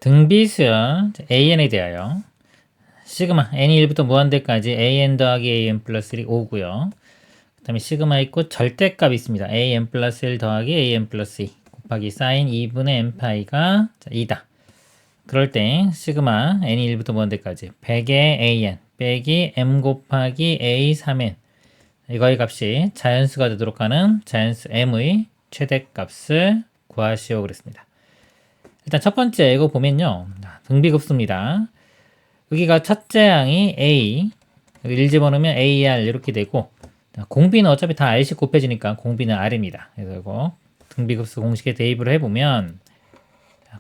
등비수열 an에 대하여 시그마 n이 1부터 무한대까지 an 더하기 an 플러스 1이 5고요. 그 다음에 시그마 있고 절대값이 있습니다. an 플러스 1 더하기 an 플러스 2 곱하기 사인 2분의 n파이가 2다. 그럴 때 시그마 n이 1부터 무한대까지 100의 an 빼기 m 곱하기 a 3n 이거의 값이 자연수가 되도록 하는 자연수 m의 최대값을 구하시오 그랬습니다. 일단 첫 번째 이거 보면요. 등비급수입니다. 여기가 첫째 항이 a, 여기 1 집어넣으면 ar 이렇게 되고 공비는 어차피 다 r씩 곱해지니까 공비는 r입니다. 그래서 이거 등비급수 공식에 대입을 해보면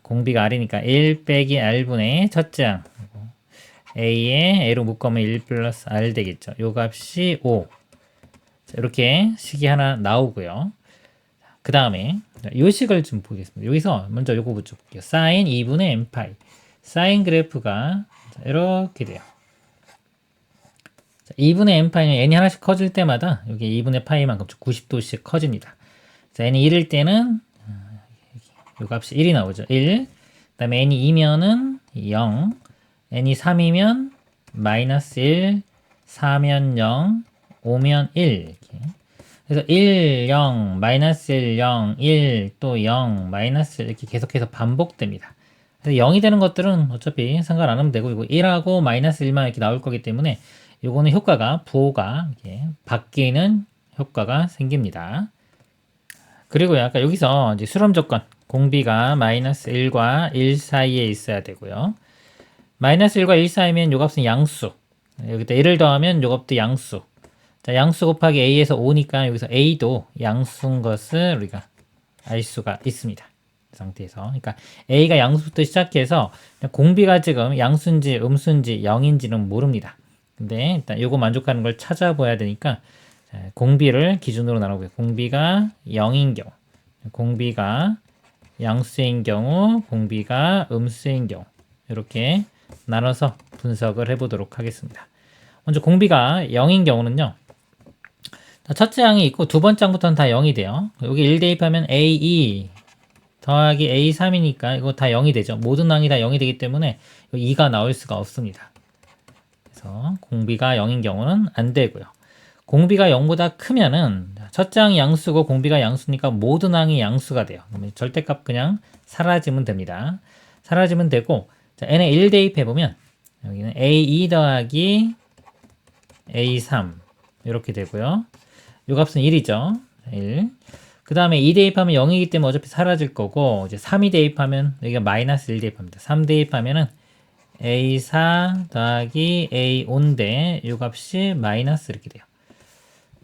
공비가 r이니까 1 빼기 r분의 첫째 항 a에 a로 묶으면 1 플러스 r 되겠죠. 요 값이 5. 자, 이렇게 식이 하나 나오고요. 그 다음에 이 식을 좀 보겠습니다. 여기서 먼저 요거 붙여 볼게요. 사인 2분의 n파이. 사인 그래프가 이렇게 돼요. 2분의 n파이는 n이 하나씩 커질 때마다 여기 2분의 파이만큼 90도씩 커집니다. 자, n이 1일 때는 요 값이 1이 나오죠. 1. 그 다음에 n이 2면은 0. n이 3이면 마이너스 1. 4면 0. 5면 1. 이렇게. 그래서 1, 0, 마이너스 1, 0, 1, 또 0, 마이너스 1 이렇게 계속해서 반복됩니다. 그래서 0이 되는 것들은 어차피 상관 안 하면 되고 이거 1하고 마이너스 1만 이렇게 나올 거기 때문에 요거는 효과가 부호가 이렇게 바뀌는 효과가 생깁니다. 그리고 아까 여기서 이제 수렴 조건 공비가 마이너스 1과 1 사이에 있어야 되고요. 마이너스 1과 1 사이면 요 값은 양수. 여기다 1을 더하면 요 값도 양수. 자, 양수 곱하기 a에서 5니까 여기서 a도 양수인 것을 우리가 알 수가 있습니다. 이 상태에서. 그러니까 a가 양수부터 시작해서 공비가 지금 양수인지 음수인지 0인지는 모릅니다. 근데 일단 요거 만족하는 걸 찾아봐야 되니까 공비를 기준으로 나누고요. 공비가 0인 경우, 공비가 양수인 경우, 공비가 음수인 경우 이렇게 나눠서 분석을 해보도록 하겠습니다. 먼저 공비가 0인 경우는요. 첫째 항이 있고 두 번째 항부터는 다 0이 돼요. 여기 1 대입하면 A2 더하기 A3이니까 이거 다 0이 되죠. 모든 항이 다 0이 되기 때문에 2가 나올 수가 없습니다. 그래서 공비가 0인 경우는 안 되고요. 공비가 0보다 크면은 첫째 항이 양수고 공비가 양수니까 모든 항이 양수가 돼요. 절대값 그냥 사라지면 됩니다. 사라지면 되고 자, n에 1 대입해보면 여기는 A2 더하기 A3 이렇게 되고요. 요 값은 1이죠. 1. 그 다음에 2 대입하면 0이기 때문에 어차피 사라질 거고, 이제 3이 대입하면, 여기가 마이너스 1 대입합니다. 3 대입하면은 A4 더하기 A5인데, 요 값이 마이너스 이렇게 돼요.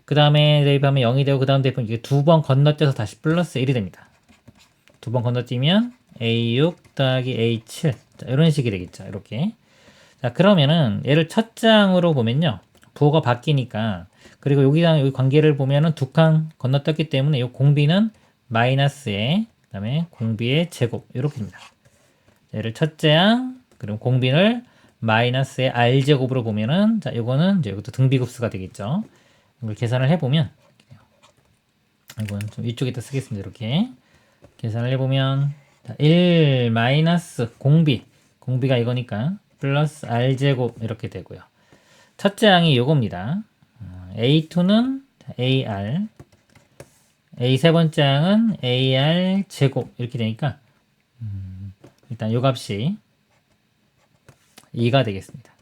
그 다음에 대입하면 0이 되고, 그 다음 대입하면 이게 두 번 건너뛰어서 다시 플러스 1이 됩니다. 두 번 건너뛰면 A6 더하기 A7. 자, 이런 식이 되겠죠. 이렇게. 자, 그러면은 얘를 첫 장으로 보면요. 부호가 바뀌니까 그리고 여기랑 여기 관계를 보면은 두 칸 건너뛰었기 때문에 이 공비는 마이너스에 그다음에 공비의 제곱 이렇게 됩니다. 얘를 첫째 항 그리고 공비를 마이너스의 r 제곱으로 보면은 자 이거는 이제 이것도 등비급수가 되겠죠. 이걸 계산을 해보면 이건 좀 위쪽에다 쓰겠습니다. 이렇게 계산을 해보면 자, 1 마이너스 공비가 이거니까 플러스 r 제곱 이렇게 되고요. 첫째 항이 요겁니다. A2는 AR, A 세 번째 항은 AR 제곱 이렇게 되니까 일단 요 값이 2가 되겠습니다.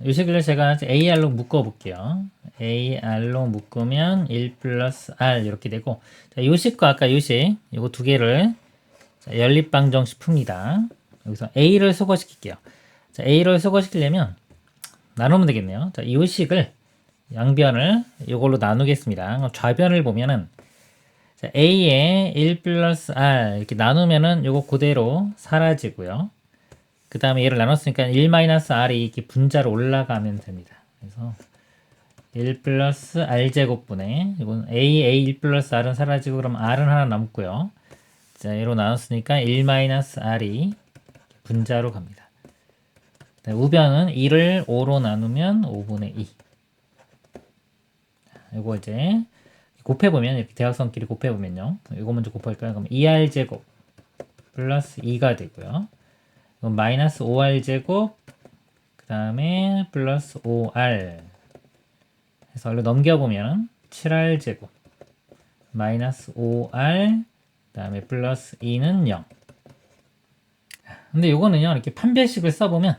이 식을 제가 AR로 묶어 볼게요. AR로 묶으면 1 플러스 R 이렇게 되고 자, 요 식과 아까 요 식, 요거 두 개를 연립방정식 풉니다. 여기서 A를 소거시킬게요. 자, A를 소거시키려면 나누면 되겠네요. 자, 이 식을 양변을 이걸로 나누겠습니다. 좌변을 보면은 자, A에 1 플러스 R 이렇게 나누면은 요거 그대로 사라지고요. 그 다음에 얘를 나눴으니까 1 마이너스 R이 이렇게 분자로 올라가면 됩니다. 그래서 1 플러스 R 제곱분의 이건 A 1 플러스 R은 사라지고 그럼 R은 하나 남고요. 자, 얘로 나눴으니까 1 마이너스 R이 분자로 갑니다. 우변은 1을 5로 나누면 5분의 2. 이거 이제 곱해보면 이렇게 대각선끼리 곱해보면요. 이거 먼저 곱할까요? 그럼 2R 제곱 플러스 2가 되고요. 이건 마이너스 5r 제곱 그 다음에 플러스 5r 해서 얼른 넘겨보면 7r 제곱 마이너스 5r 그 다음에 플러스 2는 0. 근데 요거는요 이렇게 판별식을 써보면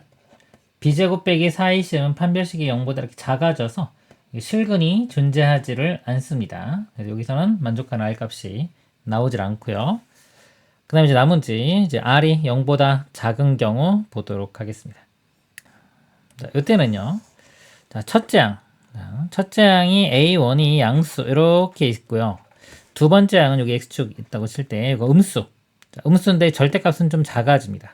b제곱 빼기 4ac은 판별식이 0보다 이렇게 작아져서 실근이 존재하지를 않습니다. 그래서 여기서는 만족하는 r 값이 나오질 않고요. 그 다음에 이제 나머지 이제 r이 0보다 작은 경우 보도록 하겠습니다. 자, 이때는요. 자, 첫째 항이 a1이 양수 이렇게 있고요. 두 번째 항은 여기 x축 있다고 칠 때 이거 음수. 자, 음수인데 절대값은 좀 작아집니다.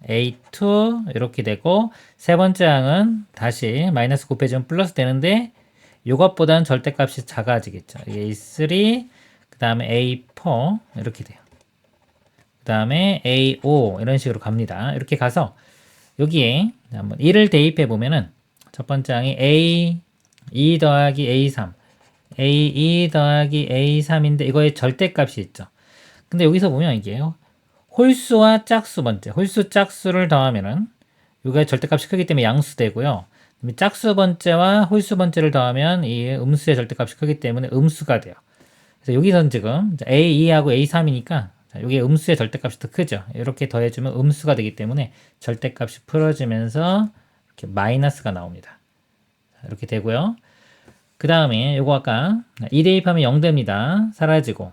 a2 이렇게 되고 세 번째 항은 다시 마이너스 곱해지면 플러스 되는데 이것보다는 절대값이 작아지겠죠. a3 그 다음에 a4 이렇게 돼요. 그 다음에 a5 이런 식으로 갑니다. 이렇게 가서 여기에 한번 1을 대입해 보면은 첫 번째 항이 a2 더하기 a3 a2 더하기 a3인데 이거의 절대값이 있죠. 근데 여기서 보면 이게 홀수와 짝수 번째 홀수 짝수를 더하면은 이거의 절대값이 크기 때문에 양수 되고요. 짝수 번째와 홀수 번째를 더하면 이 음수의 절대값이 크기 때문에 음수가 돼요. 그래서 여기서는 지금 a2하고 a3이니까 이게 음수의 절대값이 더 크죠. 이렇게 더해주면 음수가 되기 때문에 절대값이 풀어지면서 이렇게 마이너스가 나옵니다. 이렇게 되고요. 그 다음에 요거 아까 2 대입하면 0 됩니다. 사라지고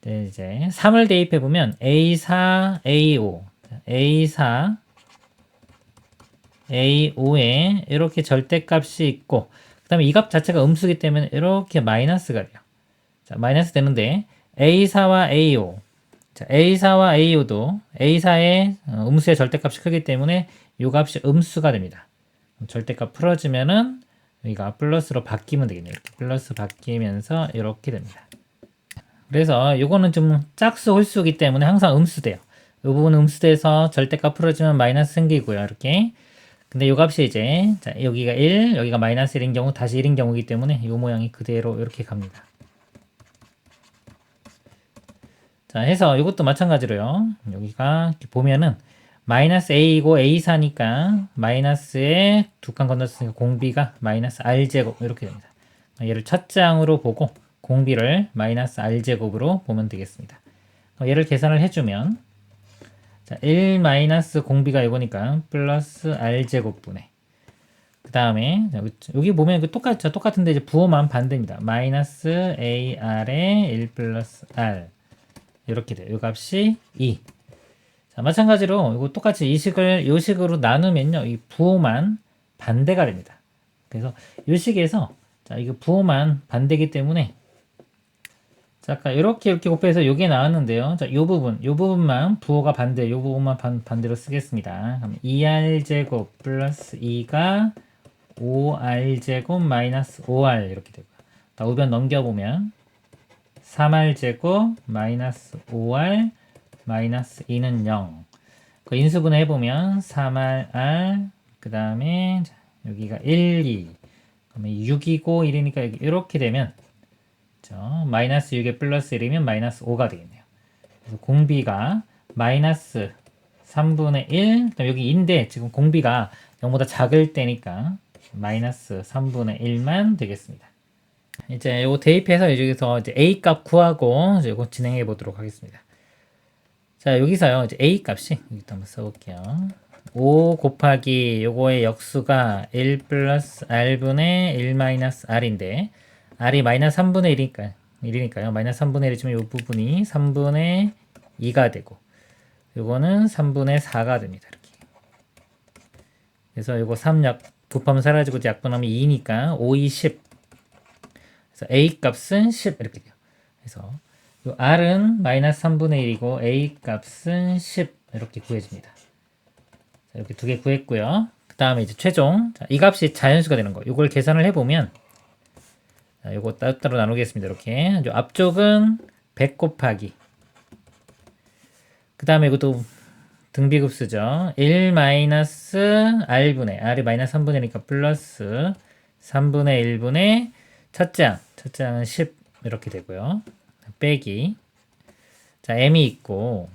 이제 3을 대입해보면 a4, a5 a4, a5에 이렇게 절대값이 있고 그 다음에 이 값 자체가 음수기 때문에 이렇게 마이너스가 돼요. 자, 마이너스 되는데 a4와 a5 자, a4와 a5도 a4의 음수의 절대값이 크기 때문에 이 값이 음수가 됩니다. 절대값 풀어주면은 여기가 플러스로 바뀌면 되겠네요. 이렇게 플러스 바뀌면서 이렇게 됩니다. 그래서 이거는 좀 짝수 홀수이기 때문에 항상 음수돼요. 이 부분 음수돼서 절대값 풀어주면 마이너스 생기고요. 이렇게. 근데 이 값이 이제 자, 여기가 1, 여기가 마이너스 1인 경우 다시 1인 경우이기 때문에 이 모양이 그대로 이렇게 갑니다. 자, 해서 이것도 마찬가지로요. 여기가 이렇게 보면은 마이너스 a이고 a4니까 마이너스에 두 칸 건넜으니까 공비가 마이너스 r제곱 이렇게 됩니다. 얘를 첫째 항으로 보고 공비를 마이너스 r제곱으로 보면 되겠습니다. 얘를 계산을 해주면 자, 1 마이너스 공비가 이거니까 플러스 r제곱분의 그 다음에 여기 보면 똑같죠. 똑같은데 이제 부호만 반대입니다. 마이너스 ar에 1 플러스 r 이렇게 돼요. 이 값이 2. 자, 마찬가지로 이거 똑같이 이 식으로 나누면요. 이 부호만 반대가 됩니다. 그래서 이 식에서 자, 이거 부호만 반대이기 때문에 자, 아까 이렇게 곱해서 이게 나왔는데요. 자, 이 부분만 부호가 반대, 이 부분만 반대로 쓰겠습니다. 그럼 2r제곱 플러스 2가 5r제곱 마이너스 5r 이렇게 되고요. 자, 우변 넘겨보면 3r제곱 마이너스 5r 마이너스 2는 0. 그 인수분해 해보면 3r 그 다음에 여기가 1, 2 그러면 6이고 1이니까 이렇게 되면 마이너스 6에 플러스 1이면 마이너스 5가 되겠네요. 그래서 공비가 마이너스 3분의 1 여기 2인데 지금 공비가 0보다 작을 때니까 마이너스 3분의 1만 되겠습니다. 이제 이거 대입해서 여기서 이제 a 값 구하고 이제 이거 진행해 보도록 하겠습니다. 자, 여기서요 이제 a 값이 여기도 한번 써볼게요. 5 곱하기 요거의 역수가 1 플러스 r분의 1 마이너스 r인데 r이 마이너스 3분의 1이니까요. 마이너스 3분의 1이지만 이 부분이 3분의 2가 되고 요거는 3분의 4가 됩니다. 이렇게. 그래서 요거 3 곱하면 사라지고 약분하면 2니까 5, 2, 10. 그래서 a 값은 10 이렇게 돼요. 그래서 요 r은 마이너스 3분의 1이고 a 값은 10 이렇게 구해집니다. 자, 이렇게 두 개 구했고요. 그 다음에 이제 최종 자, 이 값이 자연수가 되는 거. 이걸 계산을 해보면 자, 요거 따로 나누겠습니다. 이렇게 앞쪽은 100 곱하기 그 다음에 이것도 등비급수죠. 1 마이너스 r분의 r이 마이너스 3분의 1이니까 플러스 3분의 1분의 첫째 항은 10 이렇게 되고요. 빼기 자 m이 있고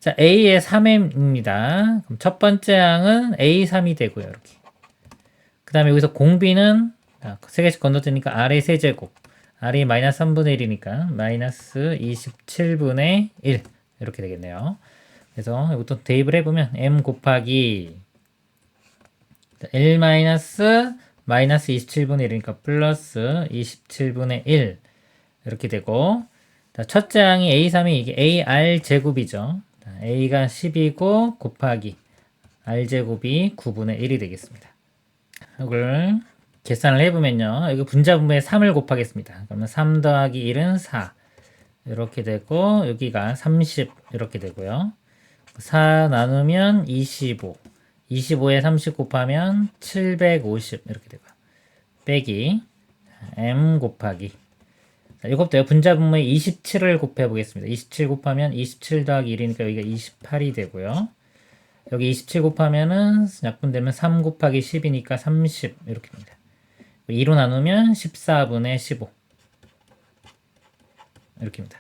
자, A의 3M입니다. 그럼 첫 번째 항은 A3이 되고요. 이렇게. 그 다음에 여기서 공비는 3개씩 건너뛰니까 R의 세제곱. R이 마이너스 3분의 1이니까 마이너스 27분의 1 이렇게 되겠네요. 그래서 이것도 대입을 해보면 M 곱하기 1 마이너스 27분의 1이니까 플러스 27분의 1 이렇게 되고, 자, 첫째 항이 A3이 이게 AR 제곱이죠. A가 10이고 곱하기 R제곱이 9분의 1이 되겠습니다. 이걸 계산을 해보면요. 여기 분자분모에 3을 곱하겠습니다. 그러면 3 더하기 1은 4 이렇게 되고, 여기가 30 이렇게 되고요. 4 나누면 25, 25에 30 곱하면 750 이렇게 되고요. 빼기 M 곱하기, 자, 이것부터 분자분모에 27을 곱해 보겠습니다. 27 곱하면 27 더하기 1이니까 여기가 28이 되고요. 여기 27 곱하면은 약분되면 3 곱하기 10이니까 30 이렇게 됩니다. 2로 나누면 14분의 15 이렇게입니다.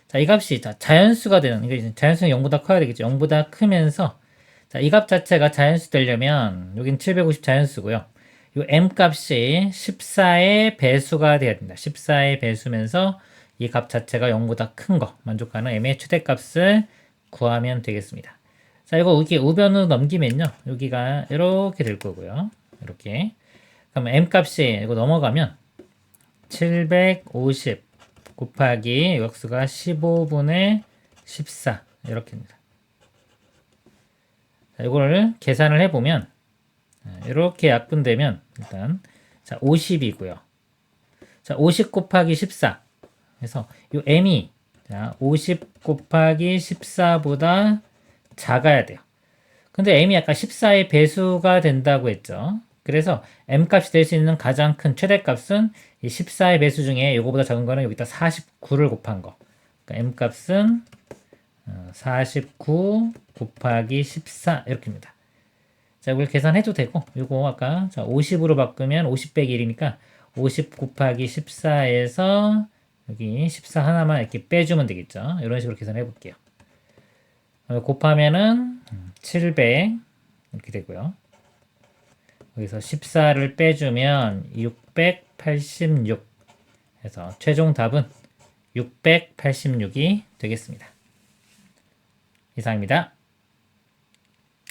자, 이 값이 자연수가 되는, 이게 자연수는 0보다 커야 되겠죠. 0보다 크면서, 자, 이 값 자체가 자연수 되려면 여긴 750 자연수고요. 이 M 값이 14의 배수가 돼야 됩니다. 14의 배수면서 이 값 자체가 0보다 큰 거, 만족하는 M의 최대값을 구하면 되겠습니다. 자, 이거 여기 우변으로 넘기면요. 여기가 이렇게 될 거고요. 이렇게. 그럼 M 값이 이거 넘어가면 750 곱하기 역수가 15분의 14 이렇게입니다. 자, 이걸 계산을 해보면 이렇게 약분되면 일단 자 50이고요. 자 50 곱하기 14 그래서 이 m이 자 50 곱하기 14보다 작아야 돼요. 근데 m이 아까 14의 배수가 된다고 했죠. 그래서 m값이 될 수 있는 가장 큰 최대값은 이 14의 배수 중에 이거보다 작은 거는 여기다 49를 곱한 거. 그러니까 m값은 49 곱하기 14 이렇게입니다. 자, 이걸 계산해도 되고, 이거 아까 50으로 바꾸면 50 빼기 1이니까 50 곱하기 14에서 여기 14 하나만 이렇게 빼주면 되겠죠. 이런 식으로 계산해 볼게요. 곱하면은 700 이렇게 되고요. 여기서 14를 빼주면 686 해서 최종 답은 686이 되겠습니다. 이상입니다.